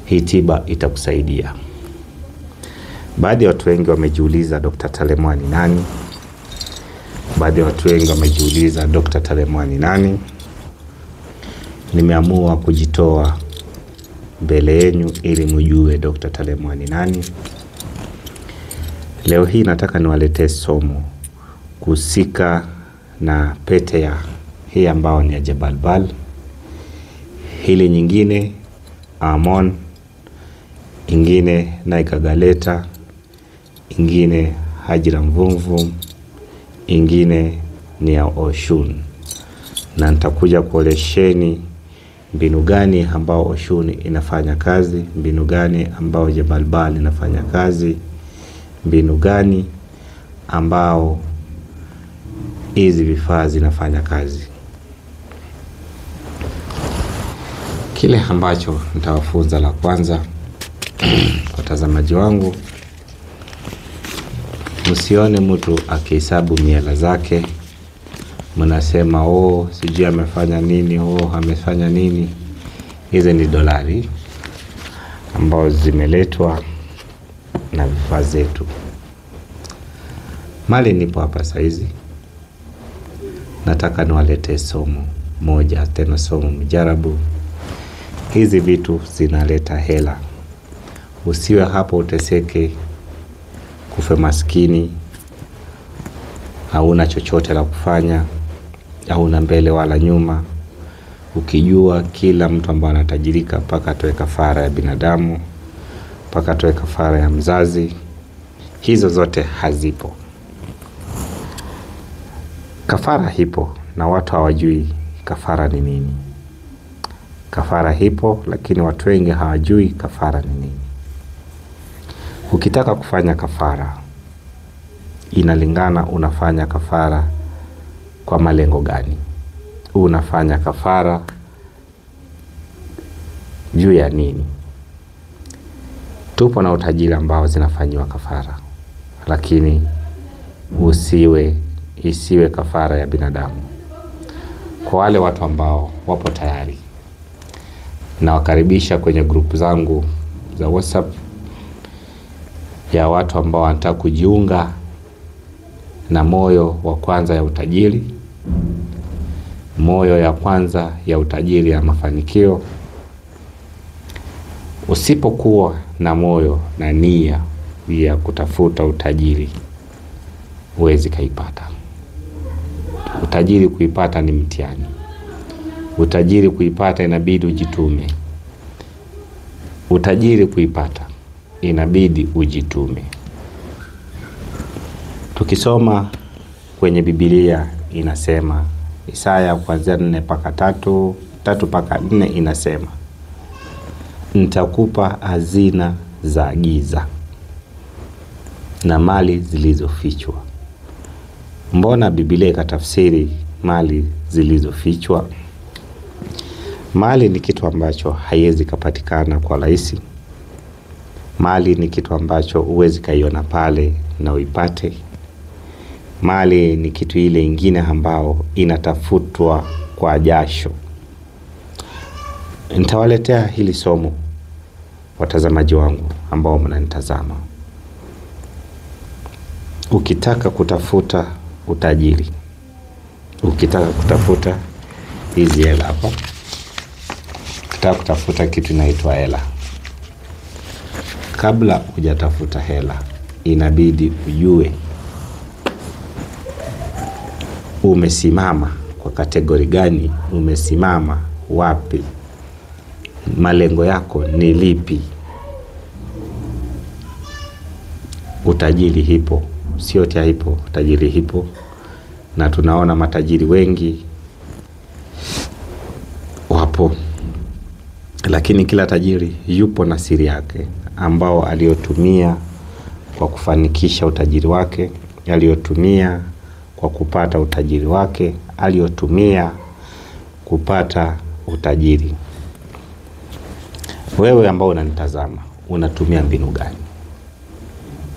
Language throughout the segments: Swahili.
hii tiba itakusaidia. Baadhi ya watu wengi wamejiuliza Dr. Talemwa ni nani? Baadhi ya watu wengi wamejiuliza Dr. Talemwa ni nani? Nimeamua kujitoa mbele yenu ili mjue Dr. Talemwa ni nani. Leo hii nataka niwaletee somo kuhusika na pete ya hii ambao ni ya Jebalbal. Hili nyingine Amon, ingine Naikagaleta, ingine Hajira Mvumvum, ingine ni ya Oshun. Na nitakuja kuolesheni mbinu gani ambao Oshun inafanya kazi, mbinu gani ambao Jebalbal inafanya kazi, mbinu gani ambao hizi vifaa zinafanya kazi. Kile ambacho nitawafunza la kwanza watazamaji wangu, msione mtu akihesabu miela zake mnasema sijui amefanya nini, amefanya nini. Hizi ni dolari ambao zimeletwa na vifaa zetu. Mali nipo hapa saizi. Nataka niwalete somo moja, tena somo mjarabu. Hizi vitu zinaleta hela. Usiwe hapo uteseke, kufe maskini, hauna chochote la kufanya, hauna mbele wala nyuma. Ukijua kila mtu ambaye anatajirika mpaka atoe kafara ya binadamu, mpaka atoe kafara ya mzazi, hizo zote hazipo. Kafara hipo na watu hawajui kafara ni nini. Kafara hipo lakini watu wengi hawajui kafara ni nini. Ukitaka kufanya kafara, inalingana unafanya kafara kwa malengo gani. Unafanya kafara juu ya nini? Tupo na utajiri ambao zinafanywa kafara, lakini isiwe kafara ya binadamu. Kwa wale watu ambao wapo tayari, na wakaribisha kwenye grupu zangu za WhatsApp ya watu ambao wanataka kujiunga na moyo wa kwanza ya utajiri, moyo ya kwanza ya utajiri ya mafanikio. Usipokuwa na moyo na nia ya kutafuta utajiri, huwezi kaipata. Utajiri kuipata ni mtihani. Utajiri kuipata inabidi ujitume. Utajiri kuipata inabidi ujitume. Tukisoma kwenye Biblia inasema, Isaya kuanzia 4 mpaka 3 mpaka 4 inasema, nitakupa hazina za giza na mali zilizofichwa. Mbona Biblia ikatafsiri mali zilizofichwa? Mali ni kitu ambacho haiwezi kupatikana kwa rahisi. Mali ni kitu ambacho huwezi kaiona pale na uipate. Mali ni kitu ile ingine ambao inatafutwa kwa jasho. Nitawaletea hili somo watazamaji wangu ambao mnanitazama. Ukitaka kutafuta utajiri, ukitaka kutafuta hizi hela hapa, ukitaka kutafuta kitu inaitwa hela, kabla hujatafuta hela inabidi ujue umesimama kwa kategori gani, umesimama wapi, malengo yako ni lipi. Utajiri hipo, sio tia hipo, utajiri hipo. Na tunaona matajiri wengi wapo, lakini kila tajiri yupo na siri yake ambao aliotumia kwa kufanikisha utajiri wake, aliotumia kwa kupata utajiri wake, aliotumia kupata utajiri. Wewe ambao unanitazama, unatumia mbinu gani?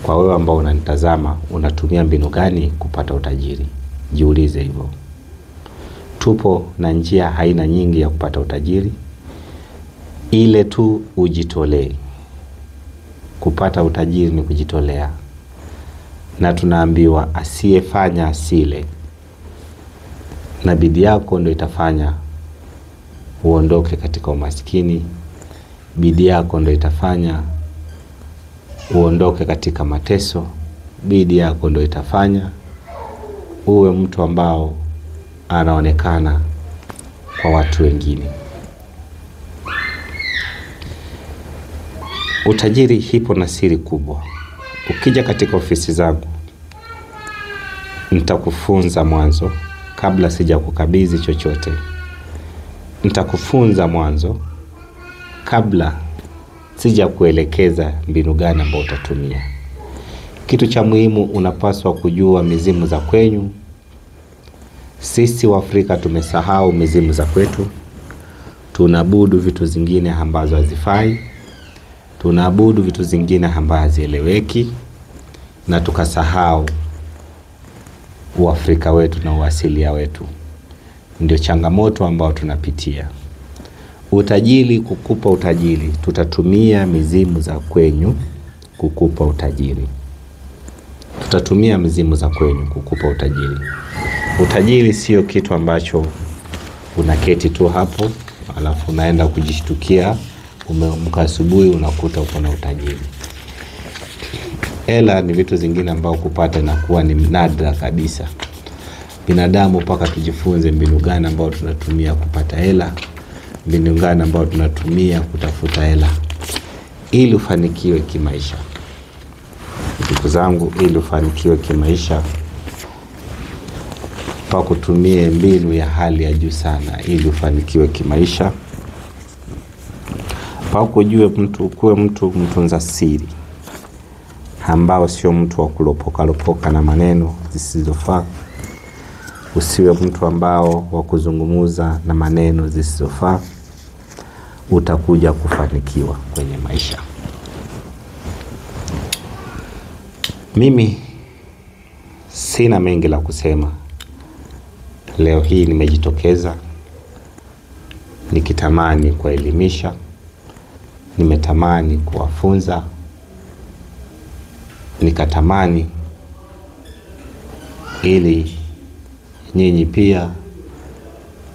Kwa wewe ambao unanitazama, unatumia mbinu gani kupata utajiri? Jiulize hivyo. Tupo na njia aina nyingi ya kupata utajiri. ile tu ujitolee. Kupata utajiri ni kujitolea. Na tunaambiwa asiyefanya asile. Na bidii yako ndio itafanya uondoke katika umaskini. Bidii yako ndio itafanya uondoke katika mateso. Bidii yako ndio itafanya uwe mtu ambao anaonekana kwa watu wengine. Utajiri hipo na siri kubwa. Ukija katika ofisi zangu, nitakufunza mwanzo kabla sija kukabidhi chochote. Nitakufunza mwanzo kabla sija kuelekeza mbinu gani ambayo utatumia. Kitu cha muhimu, unapaswa kujua mizimu za kwenyu. Sisi wa Afrika tumesahau mizimu za kwetu. Tunaabudu vitu zingine ambazo hazifai. Tunaabudu vitu zingine ambazo hazieleweki, na tukasahau Uafrika wetu na uasilia wetu. Ndio changamoto ambao tunapitia. Utajiri, kukupa utajiri, tutatumia mizimu za kwenyu kukupa utajiri. Tutatumia mizimu za kwenyu kukupa utajiri. Utajiri sio kitu ambacho unaketi tu hapo alafu unaenda kujishtukia umeamka asubuhi unakuta uko na utajiri. Hela ni vitu zingine ambao kupata na kuwa ni nadra kabisa. Binadamu mpaka tujifunze mbinu gani ambao tunatumia kupata hela, mbinu gani ambao tunatumia kutafuta hela ili ufanikiwe kimaisha. Ndugu zangu, ili ufanikiwe kimaisha, pa kutumie mbinu ya hali ya juu sana ili ufanikiwe kimaisha. Pa kujue mtu, kuwe mtu mtunza siri, ambao sio mtu wa kulopoka na maneno zisizofaa. Usiwe mtu ambao wa kuzungumuza na maneno zisizofaa. Utakuja kufanikiwa kwenye maisha. Mimi sina mengi la kusema. Leo hii nimejitokeza nikitamani kuelimisha, nimetamani kuwafunza, nikatamani ili nyinyi pia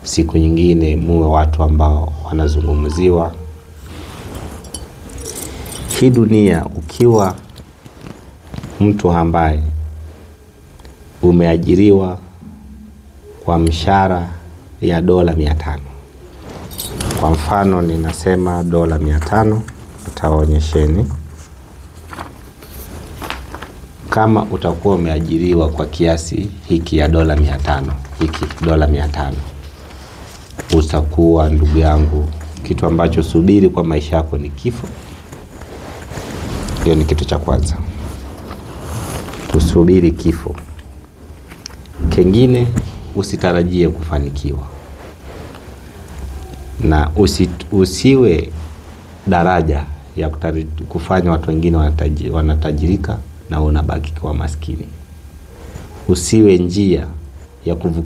siku nyingine muwe watu ambao wanazungumziwa. Hii dunia, ukiwa mtu ambaye umeajiriwa kwa mshahara ya $500. Kwa mfano ninasema $500, utaonyesheni. Kama utakuwa umeajiriwa kwa kiasi hiki ya $500, hiki $500, utakuwa, ndugu yangu, kitu ambacho subiri kwa maisha yako ni kifo. Hiyo ni kitu cha kwanza. Usubiri kifo. Kingine, usitarajie kufanikiwa. Na usiwe daraja ya kufanya watu wengine wanatajirika na unabaki kwa maskini. Usiwe njia ya kuvuka